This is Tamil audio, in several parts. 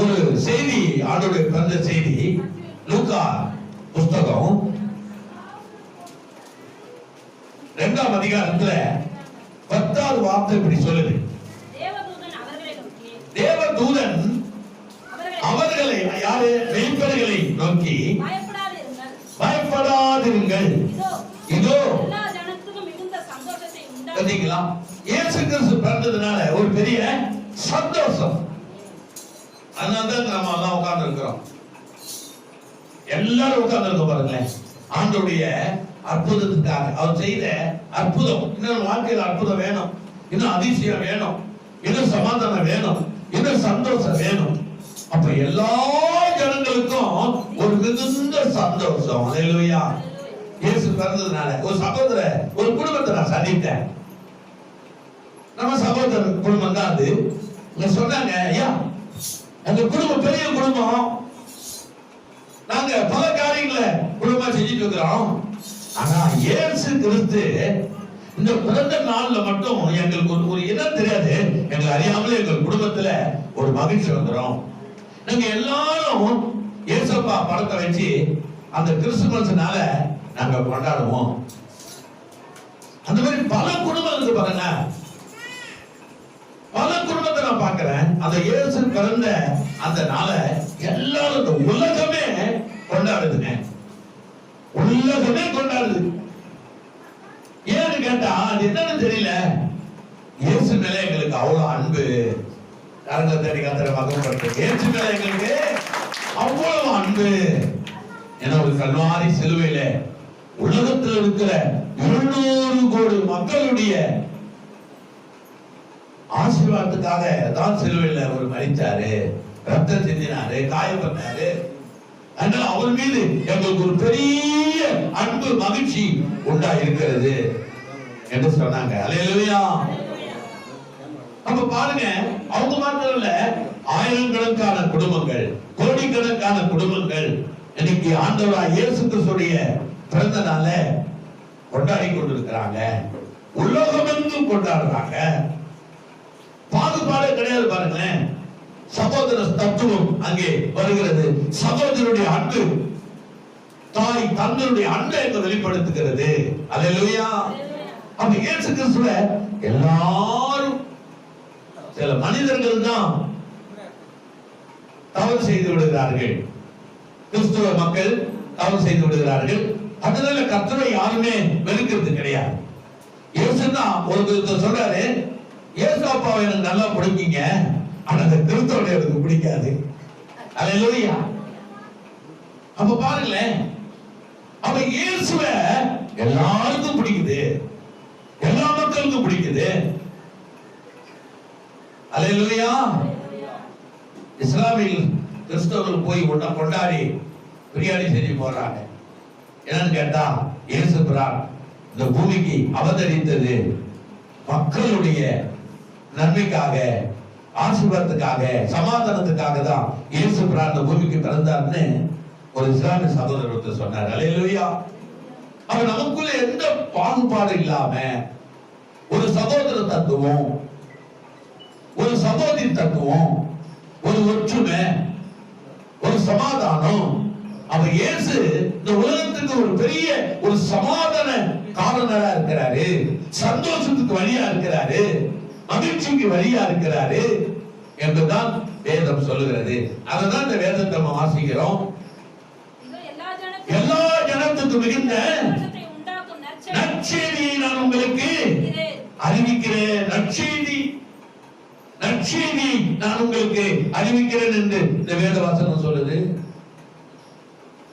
ஒரு செய்தி, ஆண்டோடைய பிறந்த செய்தி லூக்கா புஸ்தகம் 2ஆம் அதிகாரத்துல 10வது வார்த்தை இப்படி சொல்லுது. தேவதூதன் அவர்களை, யாரு? மெய்ப்பர்களை நோக்கி பயப்படாதிருங்கள், இதோ பார்த்தீங்களா, இயேசு கிறிஸ்து பிறந்ததுனால ஒரு பெரிய சந்தோஷம். அதனாலதான் நம்ம எல்லாம் உட்கார்ந்து இருக்கிறோம். எல்லாரும் உட்கார்ந்து இருக்க பாருங்களேன். ஆண்டோடைய அற்புதத்துக்காக, அவர் செய்த அற்புதம். இன்னும் வாழ்க்கையில் அற்புதம் வேணும், இன்னும் அதிசயம் வேணும், இன்னும் சமாதானம் வேணும், இன்னும் சந்தோஷம் வேணும். அப்ப எல்லா ஜனங்களுக்கும் ஒரு மிகுந்த சந்தோஷம். அல்லேலூயா. இயேசு பிறந்ததுனால ஒரு சகோதர, ஒரு குடும்பத்தை நான் சந்தித்தேன். நம்ம சகோதர குடும்பம் தான் அது. சொன்னாங்க, ஐயா எங்க குடும்பம் பெரிய குடும்பம், நாங்க பல காரியங்களை குடும்பமா செஞ்சுட்டு இருக்கிறோம். ஆனா இயேசு கிறிஸ்து இந்த பிறந்த நாள்ல மட்டும் எங்களுக்கு ஒரு இடம் தெரியாது, எங்களை அறியாமலே எங்கள் குடும்பத்துல ஒரு மகிழ்ச்சி வந்துடும். நாங்க எல்லாரும் இயேசப்பா படத்தை வச்சு அந்த கிறிஸ்துமஸ்னால நாங்க கொண்டாடுவோம். அந்த மாதிரி பல குடும்பம் இருக்கு பாருங்க. பல குடும்பத்தை நான் பார்க்கிறேன். அந்த இயேசு பிறந்த அந்த நாளை எல்லாரும், இந்த உலகமே கொண்டாடுதுங்க. உலகமே கொண்டாடுது. ஏன்னு கேட்டா அது என்னன்னு தெரியல, இயேசு மேல எங்களுக்கு அவ்வளவு அன்பு. கரங்களை தேடி கத்தரை மகப்படுத்து. இயேசு மேல எங்களுக்கு அவ்வளவு அன்பு. ஏன்னா ஒரு கல்வாரி சிலுவையில உலகத்தில் இருக்கிற 200 கோடி மக்களுடைய ஆசீர்வாதத்துக்காக தான் சிலுவையில அவர் மரித்தாரு, ரத்தம் சிந்தினாரு, காயப்பட்டாரு. அதனால அவர் மீது எங்களுக்கு ஒரு பெரிய அன்பு, மகிழ்ச்சி உண்டா இருக்கிறது என்று சொன்னாங்க. அல்லேலூயா. அப்ப பாருங்க, அவங்க மாத்திரம் இல்ல, ஆயிரக்கணக்கான குடும்பங்கள், கோடிக்கணக்கான குடும்பங்கள் இன்னைக்கு ஆண்டவராகிய இயேசு கிறிஸ்துவின் பிறந்த நாளை கொண்டாடி கொண்டிருக்கிறாங்க. உலகமெங்கும் கொண்டாடுறாங்க. பாகுபாடு கிடையாது பாருங்களேன். சகோதர தத்துவம் அங்கே வருகிறது. சகோதரனுடைய அன்பு, தாய் தந்தையுடைய அன்பை வெளிப்படுத்துகிறது. அல்லேலூயா. அப்ப இயேசு கிறிஸ்துவ எல்லாரும், சில மனிதர்கள் தான் தவறு செய்து விடுகிறார்கள். கிறிஸ்துவ மக்கள் தவறு செய்து விடுகிறார்கள். அதனால கர்த்தரை யாருமே வெறுக்கிறது கிடையாது. இயேசு தான் ஒரு சொல்றாரு, இயேசு அப்பாவை எனக்கு நல்லா பிடிக்குங்க, ஆனா அந்த கிறிஸ்துவை எனக்கு பிடிக்காது. அல்லேலூயா. அப்ப பாருங்களேன், அப்ப இயேசுவை எல்லாருக்கும் பிடிக்குது, எல்லா மக்களுக்கும் பிடிக்குது. அல்லேலூயா. இஸ்லாமில் கிறிஸ்தவர்கள் போய் கொண்டாடி பிரியாணி செஞ்சு போடுறாங்க. என்னன்னு கேட்டா, இயேசு பிரான் இந்த பூமிக்கு அவதரித்தது மக்களுடைய நன்மைக்காக, ஆசீர்வாதத்துக்காக, சமாதானத்துக்காக தான் இயேசு பிரான் இந்த பூமிக்கு பிறந்தார்னு ஒரு இஸ்லாமிய சகோதரர் சொன்னார். அல்லேலூயா. அப்ப நமக்குள்ள எந்த பாகுபாடு இல்லாம ஒரு சகோதர தத்துவம், ஒரு சகோதரி தத்துவம், ஒரு ஒற்றுமை, ஒரு சமாதானம். அப்ப இயேசு இந்த உலகத்துக்கு ஒரு பெரிய ஒரு சமாதான காரணரா இருக்கிறாரு, சந்தோஷத்துக்கு வழியா இருக்கிறாரு, மகிழ்ச்சிக்கு வழியா இருக்கிறாரு என்றுதான் வேதம் சொல்லுகிறது. அததான் இந்த வேதத்தை நம்ம வாசிக்கிறோம். எல்லா ஜனத்துக்கு மிகுந்த நற்செய்தியை நான் உங்களுக்கு அறிவிக்கிறேன். நற்செய்தி நான் உங்களுக்கு அறிவிக்கிறேன் என்று இந்த வேத வசனம் சொல்லுது.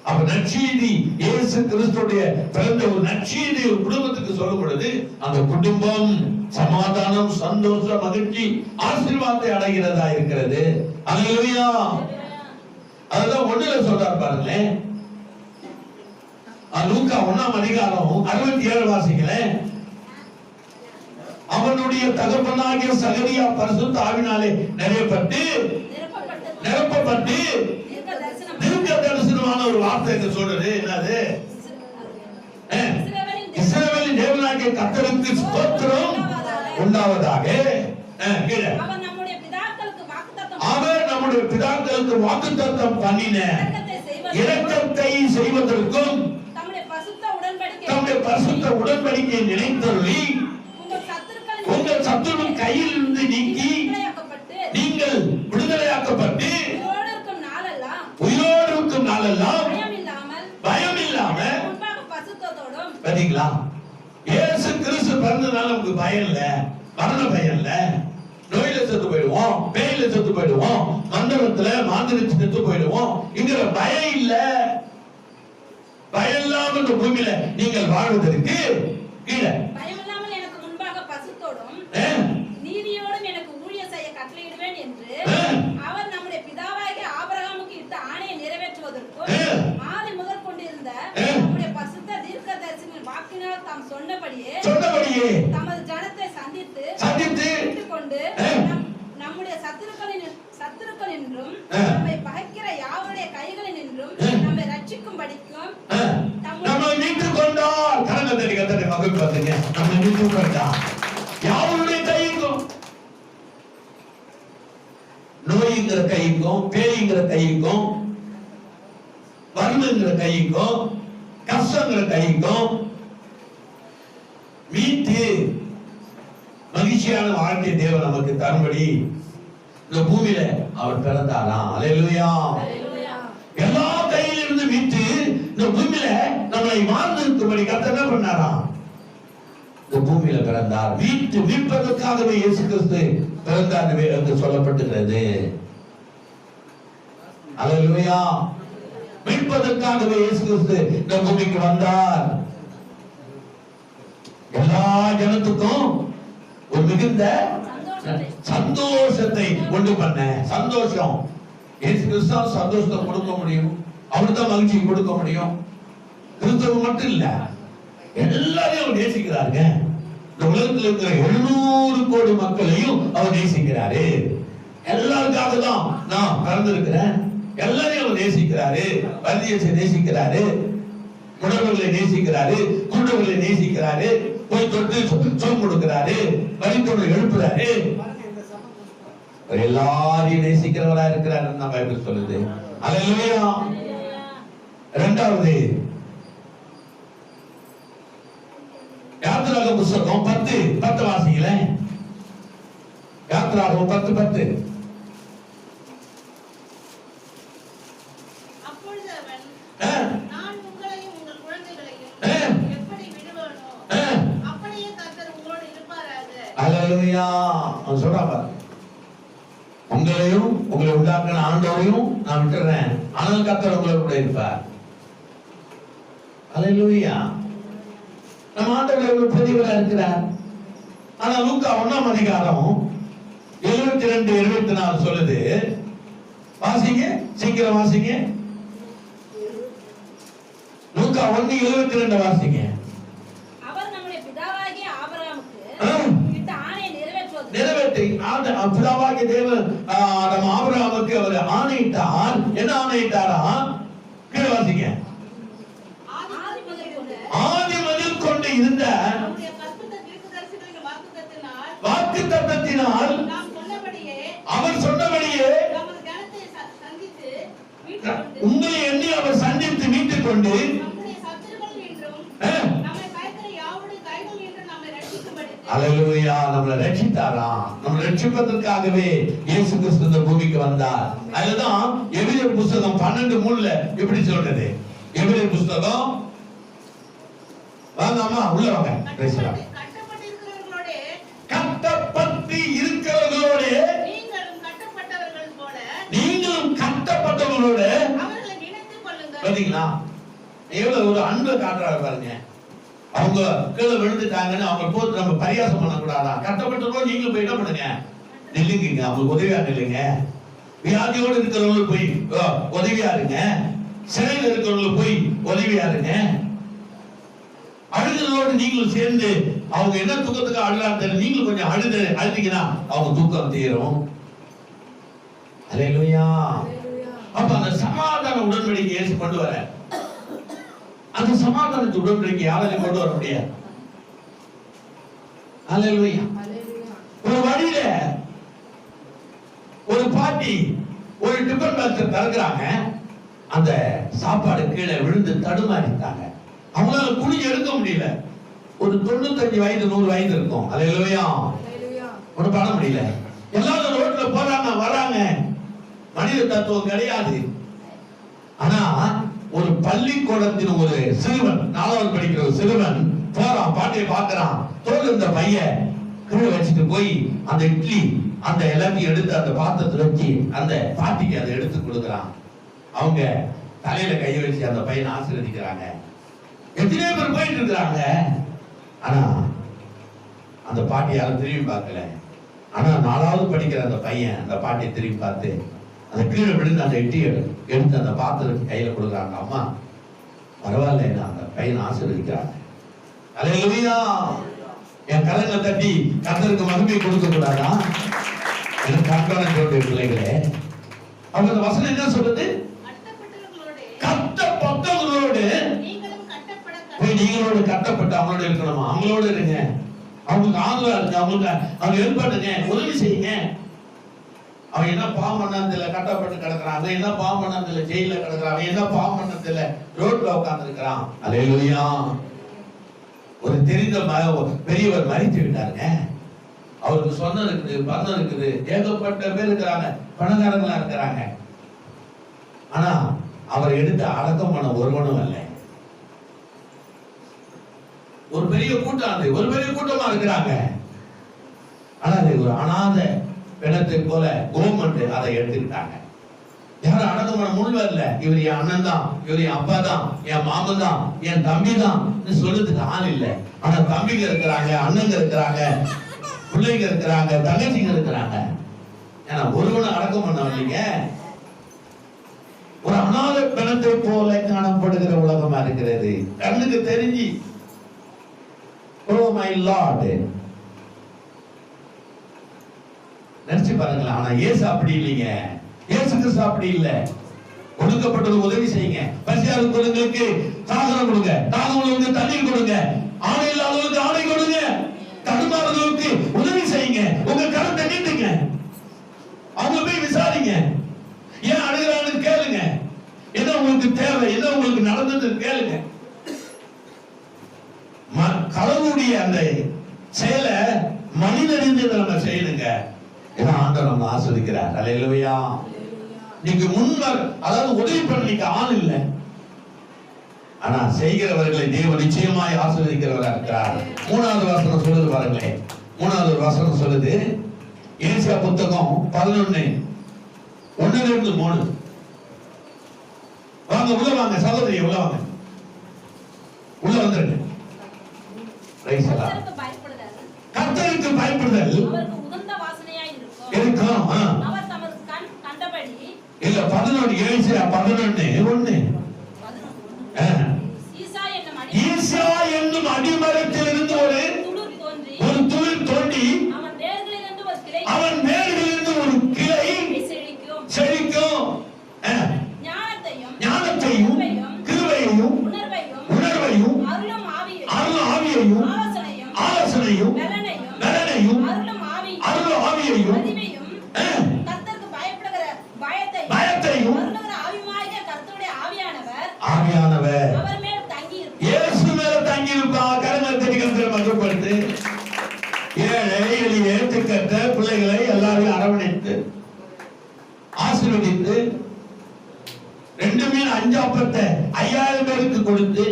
அப்ப நற்செய்தி, இயேசு கிறிஸ்துடைய பிறந்த ஒரு நற்செய்தி ஒரு குடும்பத்துக்கு சொல்லும் பொழுது அந்த குடும்பம் சமாதானம், சந்தோஷம், மகிழ்ச்சி, ஆசீர்வாதத்தை அடைகிறதா இருக்கிறது. அல்லேலூயா. அதுதான் 1ல சொல்றார் பாருங்களேன். லூக்கா 1ஆம் அதிகாரம் 67 வாசிக்கிறேன். அவனுடைய தகப்பனாகிய சகரியா பரிசுத்த ஆவியினாலே நிரப்பப்பட்டு தீர்க்க தரிசனமான ஒரு வார்த்தை சொல்றது. என்னது? இஸ்ரவேலின் தேவனாகிய கர்த்தருக்கு ஸ்தோத்திரம் உண்டாவதாக. அவர் நம்முடைய நம்முடைய பிதாக்களுக்கு வாக்குத்தத்தம் பண்ணின இரக்கத்தை செய்வதற்கும் தம்முடைய பரிசுத்த உடன்படிக்கையை நினைத்தருளி உங்கள் சத்துருவின் கையில் இருந்து நீக்கி நீங்கள் விடுதலையாக்கப்பட்டு உயிரோடு இருக்கும் நாளெல்லாம் பயம் இல்லாம பாத்தீங்களா? இயேசு கிறிஸ்து பிறந்தனால நமக்கு பயம் இல்ல, மரண பயம் இல்ல, நோயில செத்து போயிடுவோம், பேயில செத்து போயிடுவோம், மந்திரத்துல மாந்திரிச்சு செத்து போயிடுவோம் என்கிற பயம் இல்ல. பயம் இல்லாம இந்த பூமியில நீங்கள் வாழ்வதற்கு கீழே பயம் இல்லாமல் எனக்கு முன்பாக பசுத்தோடும் நீதியோடும் எனக்கு ஊழியம் செய்ய கட்டளையிடுவேன் என்று அவர் நம்முடைய பிதாவாகிய ஆபிரகாமுக்கு இட்ட ஆணையை நிறைவேற்றுவதற்கும் ஆதி முதல் கொண்டிருந்த நம்முடைய பசுத்த தீர்க்கதரிசியின் வாக்கினால் தாம் சொன்னபடியே தமது ஜனத்தை சந்தித்து கொண்டு நம்முடைய சத்துருக்கள் என்றும் நம்மை பகைக்கிற யாவருடைய கைகளில் நின்றும் நம்மை ரட்சிக்கும்படிக்கும் நம்மை மீட்டுக் கொண்டார். கரங்களை கத்தரை மகிழ்ச்சி பார்த்தீங்க. நம்மை மீட்டுக் கொண்டார் யாவருடைய கைக்கும், நோய்ங்கிற கைக்கும், பேய்ங்கிற கைக்கும், வறுமைங்கிற கைக்கும், கஷ்டங்கிற கைக்கும் மீட்டு மகிழ்ச்சியான வாழ்க்கை தேவன் நமக்கு தரும்படி இந்த பூமியில அவர் பிறந்தாராம். அல்லேலூயா. எல்லா கையில இருந்து மீட்டு இந்த பூமியில நம்மளை வாழ்ந்திருக்கும்படி கர்த்தர் என்ன பண்ணாராம்? இந்த பூமியில பிறந்தார். மீட்பதற்காகவே இயேசு கிறிஸ்து பிறந்தார் என்று சொல்லப்பட்டிருக்கிறது. அல்லேலூயா. மீட்பதற்காகவே இயேசு கிறிஸ்து இந்த பூமிக்கு வந்தார். எல்லா ஜனத்துக்கும் ஒரு மிகுந்த சந்தோஷத்தை கொண்டு பண்ண சந்தோஷம். இயேசு கிறிஸ்து சந்தோஷத்தை கொடுக்க முடியும், அவர்தான் மகிழ்ச்சி கொடுக்க முடியும். கிறிஸ்துவ மட்டும் இல்ல, எல்லாரையும் அவர் நேசிக்கிறாருங்க. இந்த உலகத்தில் இருக்கிற 700 கோடி மக்களையும் அவர் நேசிக்கிறாரு. எல்லாருக்காக தான் நான் பிறந்திருக்கிறேன். எல்லாரையும் அவர் நேசிக்கிறாரு. பரிதேசத்தை நேசிக்கிறாரு, முடவர்களை நேசிக்கிறாரு, குருடர்களை நேசிக்கிறாரு, போய் தொட்டு சொல் கொடுக்கிறாரு, வரித்தோடு எழுப்புறாரு. எல்லாரையும் நேசிக்கிறவரா இருக்கிறார் நம்ம பைபிள் சொல்லுது. அல்லேலூயா. இரண்டாவது யாத்திராகம புத்தகம் 10 வாசிங்களேன். யாத்திராகம 10:10. அப்பொழுது அவன் நான் உங்களையும் உங்கள் குழந்தைகளையும் எப்படி விடுவேனோ அப்படியே கர்த்தர் உங்களோடு இருப்பாராக. அல்லேலூயா. அவன் சொல்றான் பாரு, உங்களையும் உங்களை உண்டாக்கின ஆண்டவரையும் நான் விட்டுறேன், ஆனால் கர்த்தர் உங்களோட இருப்பார். அல்லேலூயா. நம்ம ஆண்டவர் எவ்வளவு பெரியவரா இருக்கிறார். ஆனா லூக்கா 1ஆம் அதிகாரம் 72-24 சொல்லுது. வாசிங்க, சீக்கிரம் வாசிங்க. லூக்கா 1:72 வாசிங்க. அவர் நம்முடைய பிதாவாகிய ஆபிரகாமுக்கு இட்ட ஆணையை நிறைவேற்றி பிதாவாகிய தேவன் நம்ம ஆபிரகாமுக்கு அவர் ஆணையிட்டார். என்ன ஆணையிட்டாரா? கீழே வாசிங்க. ஆதி முதல் கொண்டு இருந்த வாக்குத்தத்தத்தினால் அவர் சொன்னபடியே உங்களை எண்ணி அவர் சந்தித்து மீட்டுக் கொண்டு அல்லேலூயா நம்மளை ரட்சித்தாராம். நம்மளை ரட்சிப்பதற்காகவே இயேசு கிறிஸ்து இந்த பூமிக்கு வந்தார். அதுதான் எபிரேயர் புத்தகம் 12:3 எப்படி சொல்றது? எபிரேயர் புத்தகம் வாங்க அம்மா உள்ள வாங்க. கட்டப்பட்டு இருக்கிறவர்களோட நீங்களும் கட்டப்பட்டவர்களோட பாத்தீங்களா எவ்வளவு ஒரு அன்பை காட்டுறாங்க பாருங்க. அவங்க கீழே விழுந்துட்டாங்கன்னு அவங்க போது நம்ம பரியாசம் பண்ணக்கூடாதா? கட்டப்பட்டவங்க நீங்களும் போய் என்ன பண்ணுங்க, நில்லுங்க, அவங்களுக்கு உதவியா நில்லுங்க. வியாதியோடு இருக்கிறவங்களுக்கு போய் உதவியா இருங்க. சிறையில் இருக்கிறவங்களுக்கு போய் உதவியா இருங்க. அழுகிறதோடு நீங்களும் சேர்ந்து அவங்க என்ன தூக்கத்துக்கு அழுறாங்க நீங்களும் கொஞ்சம் அழுதீங்கன்னா அவங்க தூக்கம் தீரும். அல்லேலூயா. அப்ப அந்த சமாதான உடன்படிக்கை இயேசு கொண்டு வர, அந்த சமாதான உடன்படிக்கை யாராலையும் கொண்டு வர முடியாது. அல்லேலூயா. ஒரு வழியில ஒரு பாட்டி பாக்ஸை திறக்கிறாங்க. அந்த சாப்பாடு கீழே விழுந்து தடுமாறிட்டாங்க. அவங்களால குனிஞ்சு எடுக்க முடியல. ஒரு 95 வயது 100 வயது இருக்கும். அல்லேலூயா. ஒன்றும் பண்ண முடியல. எல்லாரும் ரோட்ல போறாங்க வராங்க. மனித தத்துவம் கிடையாது. ஆனா ஒரு பள்ளிக்கூடத்தின் ஒரு சிறுவன், 4வது படிக்கிற ஒரு சிறுவன் போறான், பாட்டியை பார்க்கறான். தோல் இருந்த பையன் கீழே வச்சுட்டு போய் அந்த இட்லி அந்த எல்லாத்தையும் எடுத்து அந்த பாத்திரத்துல வச்சு அந்த பாட்டிக்கு அதை எடுத்து கொடுக்குறான். அவங்க தலையில கையை வச்சு அந்த பையனை ஆசீர்வதிக்கிறாங்க. எத்தனையோ பேர் போயிட்டு இருக்கிறாங்க. ஆனா அந்த பாட்டி யாரும் திரும்பி பார்க்கல. ஆனா 4வது படிக்கிற அந்த பையன் அந்த பாட்டியை திரும்பி பார்த்து அந்த கீழே விழுந்து அந்த இட்லியை எடுத்து அந்த பாத்திரத்துக்கு கையில கொடுக்குறாங்க. அம்மா பரவாயில்ல, அந்த பையனை ஆசீர்வதிக்கிறாங்க. அல்லேலூயா. என் கரங்களை தட்டி கர்த்தருக்கு மகிமை கொடுக்க கூடாதா? எனக்கு கண்காண பிள்ளைகளே, அவங்க அந்த வசனம் என்ன சொல்றது? கட்டப்பட்டவர்களோடு நீங்களோடு கட்டப்பட்டு அவங்களோட இருக்கணுமா? அவங்களோட இருங்க, அவங்களுக்கு ஆதரவா இருங்க, அவங்களுக்கு அவங்க ஹெல்ப் பண்ணுங்க, உதவி செய்யுங்க. அவன் என்ன பாவம் பண்ணதில்ல, கட்டப்பட்டு கிடக்குறான். அவன் என்ன பாவம் பண்ணதில்ல, ஜெயில கிடக்குறான். அவன் என்ன பாவம் பண்ணதில்ல, ரோட்ல உட்கார்ந்து இருக்கிறான். அல்லேலூயா. ஒரு தெரிந்த பெரியவர் மரித்து விட்டாருங்க. அவருக்கு சொன்ன இருக்குது, பணம் இருக்குது, ஏகப்பட்ட பேர் இருக்கிறாங்க, பணக்காரங்களா இருக்கிறாங்க. ஆனா அவர் எடுத்து அடக்கம் பண்ண ஒருவனும் அல்ல. ஒரு பெரிய கூட்டம், அது ஒரு பெரிய கூட்டமா இருக்கிறாங்க. ஆனா அது ஒரு அனாத பிணத்தை போல கவர்மெண்ட் அதை எடுத்துக்கிட்டாங்க. யாரும் அடக்கம் பண்ண முன்வரல. இவர் என் அண்ணன் தான், இவர் என் அப்பா தான், என் மாமன் தான், என் தம்பி தான் சொல்றதுக்கு ஆள் இல்லை. ஆனா தம்பிங்க இருக்கிறாங்க, அண்ணங்க இருக்கிறாங்க, பிள்ளைங்க இருக்கிறாங்க, தங்கச்சிங்க இருக்கிறாங்க. ஏன்னா ஒருவனை அடக்கம் பண்ண வரலீங்க. ஒரு அனாத பிணத்தை போல காணப்படுகிற உலகமா இருக்கிறது. கண்ணுக்கு தெரிஞ்சு ஓ மை லார்ட் நினைச்சு பாருங்களேன். ஆனா இயேசு அப்படி இல்லைங்க. இயேசு கிறிஸ்து அப்படி இல்ல. ஒடுக்கப்பட்டது உதவி செய்யுங்க, பசியாறுங்களுக்கு சாதனம் கொடுங்க, தாகமுள்ளவங்களுக்கு தண்ணீர் கொடுங்க, ஆணை இல்லாதவங்களுக்கு ஆணை கொடுங்க, தடுமாறுகளுக்கு உதவி செய்யுங்க. உங்க கருத்தை நீட்டுங்க. அவங்க போய் விசாரிங்க. ஏன் அழுகிறான்னு கேளுங்க. என்ன உங்களுக்கு தேவை, என்ன உங்களுக்கு நடந்தது கேளுங்க. கடவுளுடைய அந்த செயலை மனிதறிந்து நம்ம செய்யணுங்க. ஏன்னா ஆண்டவர் நம்ம ஆஸ்வதிக்கிறார். அல்லேலூயா. நீங்க முன்னர் அதாவது உதவி பண்ண ஆள் இல்லை. ஆனா செய்கிறவர்களை தேவன் நிச்சயமாய் ஆசீர்வதிக்கிறவராக இருக்கிறார். 3வது வசனம் சொல்லுது பாருங்களேன். 3வது வசனம் சொல்லுது, ஏசாயா புத்தகம் 11:1-3. வாங்க உள்ள வாங்க சகோதரி, உள்ள வாங்க, உள்ள வந்துருங்க. கர்த்தருக்கு பயப்படுதல் இருக்கும். இல்ல 11 ஏசாயா 11:1. ஈசா என்னும் அடிமரத்திலிருந்து ஒரு துளிர் தோன்றி அவன் வேர்களிலிருந்து ஒரு கிளை செழிக்கும். ஞானத்தையும் கிருபையையும் உணர்வையும் அருளும் ஆவியையும் ஆலோசனையும் பலனையும் அருளும் ஆவியையும் பயத்தையும் ஆவியானவர் இயேசு மேல தங்கி இருப்பார். கரங்களை தட்டி மகிழ்ப்படுத்து. ஏழை எளிய திக்கற்ற பிள்ளைகளை எல்லாரையும் அரவணைத்து ஆசீர்வதித்து 2 மீன் 5 அப்பத்தை 5000 பேருக்கு கொடுத்து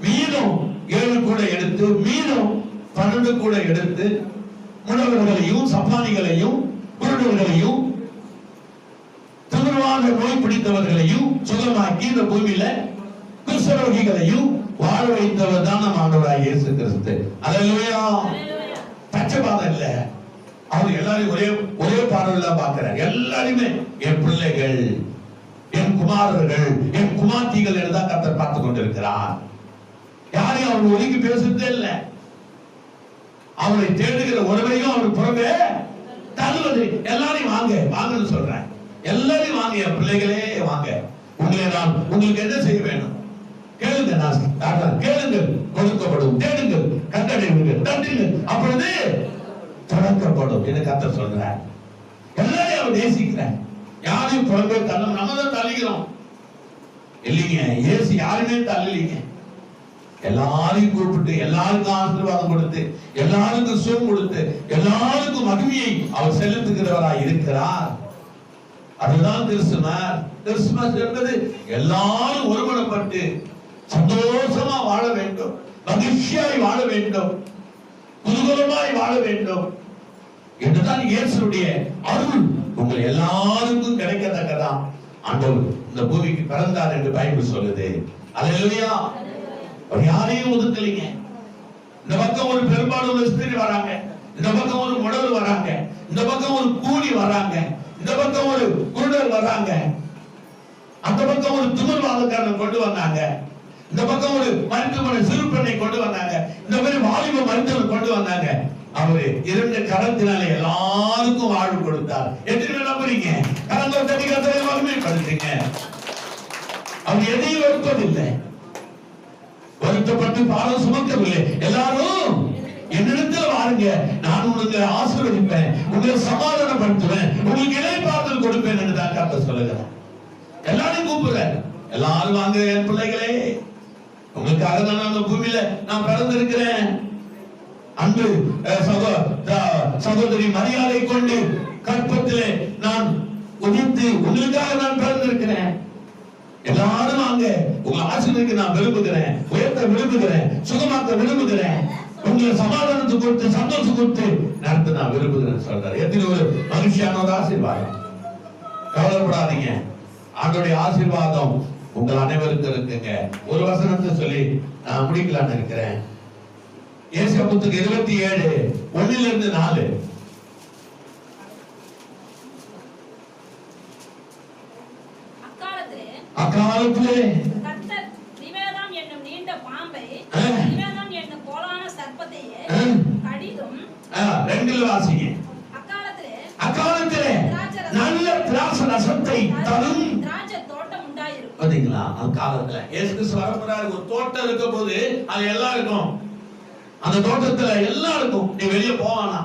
மீதம் 7 கூட எடுத்து மீதம் 12 கூட எடுத்து முடவர்களையும் சப்பானிகளையும் குருடர்களையும் திருவாத நோய் பிடித்தவர்களையும் சுகமாக்கி இந்த பூமியில குஷ்டரோகிகளையும் வாழ வைத்தவர் தான் நம் ஆண்டவராகிய இயேசு கிறிஸ்து. அல்லேலூயா. பச்சைபாதம் இல்ல. அவர் எல்லாரையும் ஒரே பார்வையில பார்க்கிறார். எல்லாருமே என் பிள்ளைகள், என் குமாரர்கள், என் குமார்த்திகள் என்றுதான் கர்த்தர் பார்த்து கொண்டிருக்கிறார். யாரையும் அவர் ஒதுக்கி பேசுறதே இல்ல. அவரை தேடுகிற ஒருவரையும் அவர் புறமே தள்ளுவது. எல்லாரையும் வாங்க வாங்கன்னு சொல்றேன். எல்லாரையும் வாங்க, என் பிள்ளைகளே வாங்க. உங்களை நான் உங்களுக்கு என்ன செய்ய வேணும் கேளுங்க. நான் கேளுங்கள் கொடுக்கப்படும், தேடுங்கள் கண்டடைவீர்கள், தட்டுங்கள் அப்பொழுது திறக்கப்படும் என்று கர்த்தர் சொல்றார். எல்லாரையும் அவர் நேசிக்கிறார். யாரையும் புறம்பே தள்ள, நம்ம தான் தள்ளிக்கிறோம் இல்லைங்க. இயேசு யாருமே தள்ளலீங்க. எல்லாரையும் கூப்பிட்டு, எல்லாருக்கும் ஆசீர்வாதம் கொடுத்து, எல்லாருக்கும் சுகம் கொடுத்து, எல்லாருக்கும் மகிமையை அவர் செலுத்துகிறவராய் இருக்கிறார். அதுதான் கிறிஸ்துமஸ். கிறிஸ்துமஸ் என்பது எல்லாரும் ஒருமனப்பட்டு சந்தோஷமா வாழ வேண்டும், மகிழ்ச்சியாய் வாழ வேண்டும், குதூகலமாய் வாழ வேண்டும் என்றுதான் இயேசுடைய அருள் உங்கள் எல்லாருக்கும் கிடைக்கத்தக்கதான் ஆண்டவர் இந்த பூமிக்கு பிறந்தார் என்று பைபிள் சொல்லுது. அல்லேலூயா. அவர் யாரையும் ஒதுக்கலைங்க. இந்த பக்கம் ஒரு பெரும்பாலும் ஸ்திரீ வராங்க, இந்த பக்கம் ஒரு முடவர் வராங்க, இந்த பக்கம் ஒரு கூலி வராங்க, இந்த பக்கம் ஒரு குருடர் வராங்க, அந்த பக்கம் ஒரு திமிர்வாதக்காரன் கொண்டு வந்தாங்க, இந்த பக்கம் ஒரு மருத்துவமனை சிறு பெண்ணை கொண்டு வந்தாங்க, இந்த மாதிரி வாலிப மருத்துவர் கொண்டு வந்தாங்க. அவரு இரண்டு கரத்தினாலே எல்லாருக்கும் வாழ்வு கொடுத்தார். எத்தனை நம்புறீங்க? கரங்கள் தட்டி கர்த்தரை மகிமைப்படுத்துங்க. அவர் எதையும் வெறுப்பதில்லை, வருத்தப்பட்டு பாடம் சுமக்கவில்லை. எல்லாரும் என்னிடத்தில் வாருங்க, நான் உங்களுக்கு ஆசீர்வதிப்பேன், உங்களை சமாதானப்படுத்துவேன், உங்களுக்கு இளைப்பாறுதல் கொடுப்பேன் என்று தான் கர்த்தர் சொல்லுகிறார். எல்லாரையும் கூப்பிடுறேன், எல்லாரும் வாங்க என் பிள்ளைகளே, உங்களுக்காக தான் அந்த பூமியில நான் பிறந்திருக்கிறேன். அன்பு சகோதரி மரியாதை கொண்டு கற்பத்திலே நான் உதித்து உங்களுக்காக நான் பிறந்திருக்கிறேன். எல்லாரும் வாங்க, உங்களை ஆசீர்வதிக்க நான் விரும்புகிறேன், உயர்த்த விரும்புகிறேன், சுகமாக்க விரும்புகிறேன், உங்களை சமாதானத்தை கொடுத்து சந்தோஷம் கொடுத்து நடத்த நான் விரும்புகிறேன் சொல்றாரு. எத்தனை ஒரு மகிழ்ச்சியான ஒரு ஆசீர்வாதம். கவலைப்படாதீங்க, ஆண்டவருடைய ஆசீர்வாதம் உங்கள் அனைவருக்கும் இருக்குங்க. ஒரு வசனத்தை சொல்லி நான் முடிக்கலான்னு இருக்கிறேன். ஏசாயா புத்தகம் 27:1-4. அக்காலத்திலே கர்த்தர் திவேதம் என்னும் நீண்ட பாம்பை, திவேதம் என்னும் கோலான சர்ப்பத்தையே கடிதும். ரெண்டுல வாசிங்க. அக்காலத்திலே நல்ல திராட்சை ரசத்தை தரும் திராட்சை தோட்டம் உண்டாயிருக்கும். பாத்தீங்களா? அக்காலத்துல இயேசு கிறிஸ்து வரப்போறாரு. ஒரு தோட்டம் இருக்க போது அது எல்லாம் இருக்கும். அந்த தோட்டத்துல எல்லாம் இருக்கும். நீ வெளியே போவானா,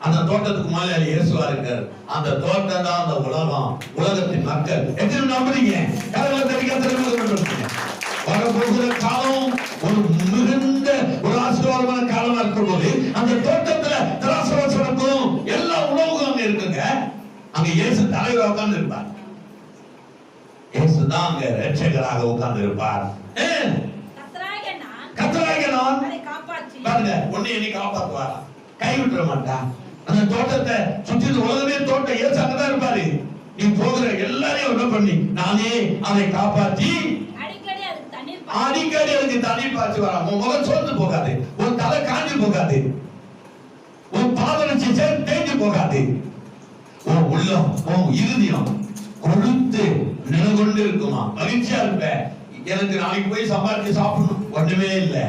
அந்த தோட்டத்துக்கு மேல இயேசுவா இருக்காரு. அந்த தோட்டம் தான் அந்த உலகம், உலகத்தின் மக்கள். எத்தனை நம்புறீங்க? கடவுளை தெரிவிக்க வரப்போகிற காலம் ஒரு மிகுந்த ஒரு ஆசீர்வாதமான காலமா இருக்கும் போது அந்த தோட்டத்துல திராட்சரசனுக்கும் எல்லா உணவுகளும் அங்க இருக்குங்க. அங்க இயேசு தலைவர் உட்கார்ந்து இருப்பார். இயேசு தான் அங்க ரட்சகராக உட்கார்ந்து இருப்பார். கர்த்தராகிய நான் பாருங்க, உன்னை என்னை காப்பாற்றுவாரா, கைவிட்டுற மாட்டா. அந்த தோட்டத்தை சுற்றி உலகமே தோட்டம், இயேசு அங்கதான் இருப்பாரு. நீ போகிற எல்லாரையும் என்ன பண்ணி நானே அதை காப்பாற்றி அடிக்கடி அதுக்கு தண்ணீர் பாய்ச்சி வரா. உன் முகம் சோர்ந்து போகாது, உன் தலை காஞ்சி போகாது, உன் பாதரட்சி தேய்ந்து போகாது, உன் உள்ளம் உன் இருதயம் கொழுத்து நிலகொண்டு இருக்குமா, மகிழ்ச்சியா இருப்ப. எனக்கு நாளைக்கு போய் சம்பாதிச்சு சாப்பிடணும் ஒண்ணுமே இல்லை,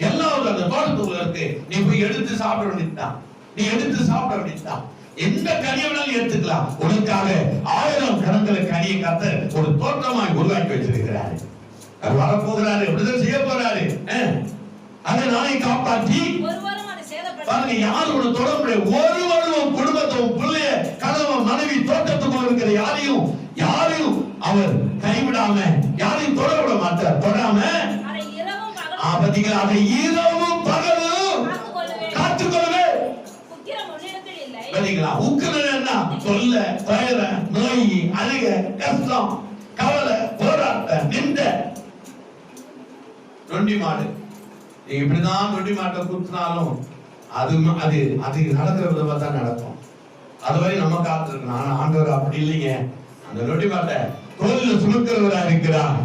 எல்லாம் அந்த தோட்டத்துக்குள்ள இருக்கு. நீ போய் எடுத்து சாப்பிட வேண்டியதுதான், நீ எடுத்து சாப்பிட வேண்டியதுதான். எந்த கனியை வேணாலும் எடுத்துக்கலாம். உனக்காக 1000 கணக்கில் கனியை காத்த ஒரு தோட்டமாய் உருவாக்கி வச்சிருக்கிறாரு. அவர் வரப்போகிறாரு, விடுதலை செய்ய போறாரு. அதை நாளை காப்பாற்றி பாருங்க, யாரும் உன்னை தொட முடியாது. ஒருவரும் குடும்பத்தை, பிள்ளைய, கணவன், மனைவி, தோட்டத்துக்குள்ள இருக்கிற யாரையும் அவர் கைவிடாம யாரையும் தொட விட மாட்டார். தொடாம அதை இரவும் பகலும் காத்துக்கொள்ளவே. உக்கிரம் என்ன? சொல்ல, தயர, நோய், அழுக, கஷ்டம், கவலை, போராட்டம், நின்ற நொண்டி மாடு. இப்படிதான் நொண்டி மாட்டை குத்தினாலும் அது நடக்கிற விதமா தான் நடக்கும். அதுவரை நம்ம காத்திருக்கணும். ஆனா ஆண்டவர் அப்படி இல்லைங்க. அந்த நொண்டி மாட்டை தோல்ல சுமக்கிறவரா இருக்கிறார்.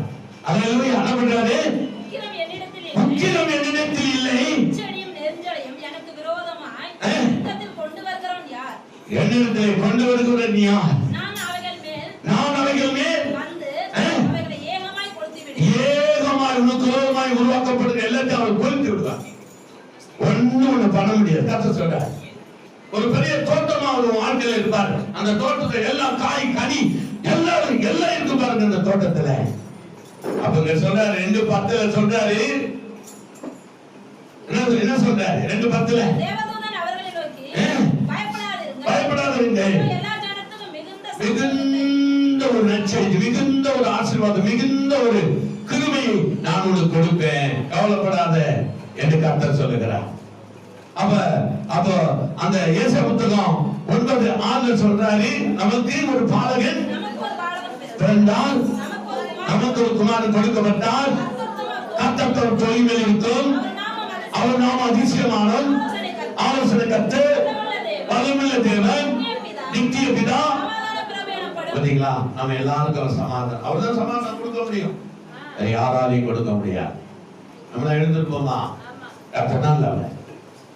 அதனால என்ன பண்றாரு? உக்கிரம் என்னிடத்தில் இல்லை, என்னிடத்திலே கொண்டு வருகிறவன் யார்? நான் அவைகள் மேல் ஏகமாய் உனக்கு உருவாக்கப்படுகிற எல்லாத்தையும் அவர் கொளுத்து விடுவார். ஒண்ணு பண்ண முடியாது. கர்த்தர் சொல்றார், ஒரு பெரிய தோட்டமா அவர் வாழ்க்கையில இருப்பார். அந்த தோட்டத்துல எல்லாம் காய் கனி எல்லாம் இருக்கு பாருங்க அந்த தோட்டத்துல. அப்ப சொல்றாரு 2:10 சொல்றாரு, என்ன சொல்றாரு? 2:10 தேவதூதன் அவர்களை நோக்கி பயப்படாதிருங்கள், பயப்படாதிருங்கள், எல்லா ஜனத்துக்கும் மிகுந்த மிகுந்த ஒரு நற்செய்தி, மிகுந்த ஒரு ஆசீர்வாதம், மிகுந்த ஒரு கிருபையை நான் உனக்கு கொடுப்பேன், கவலைப்படாத என்று கர்த்தர் சொல்லுகிறார். அப்ப அந்த ஏசாயா புத்தகம் 9:6 சொல்றாரு, நமக்கு ஒரு பாலகன் பிறந்தார், நமக்கு ஒரு குமாரன் கொடுக்கப்பட்டார், கர்த்தர் தோள் மேல் இருக்கும், அவர் நாமம் அதிசயமானவர், ஆலோசனை கர்த்தர், வல்லமையுள்ள தேவன், நித்திய பிதா. பாத்தீங்களா, நம்ம எல்லாருக்கும் சமாதானம், அவர்தான் சமாதானம் கொடுக்க முடியும், யாராலையும் கொடுக்க முடியாது. நம்மள எழுந்திருப்போமா? கர்த்தர் தான்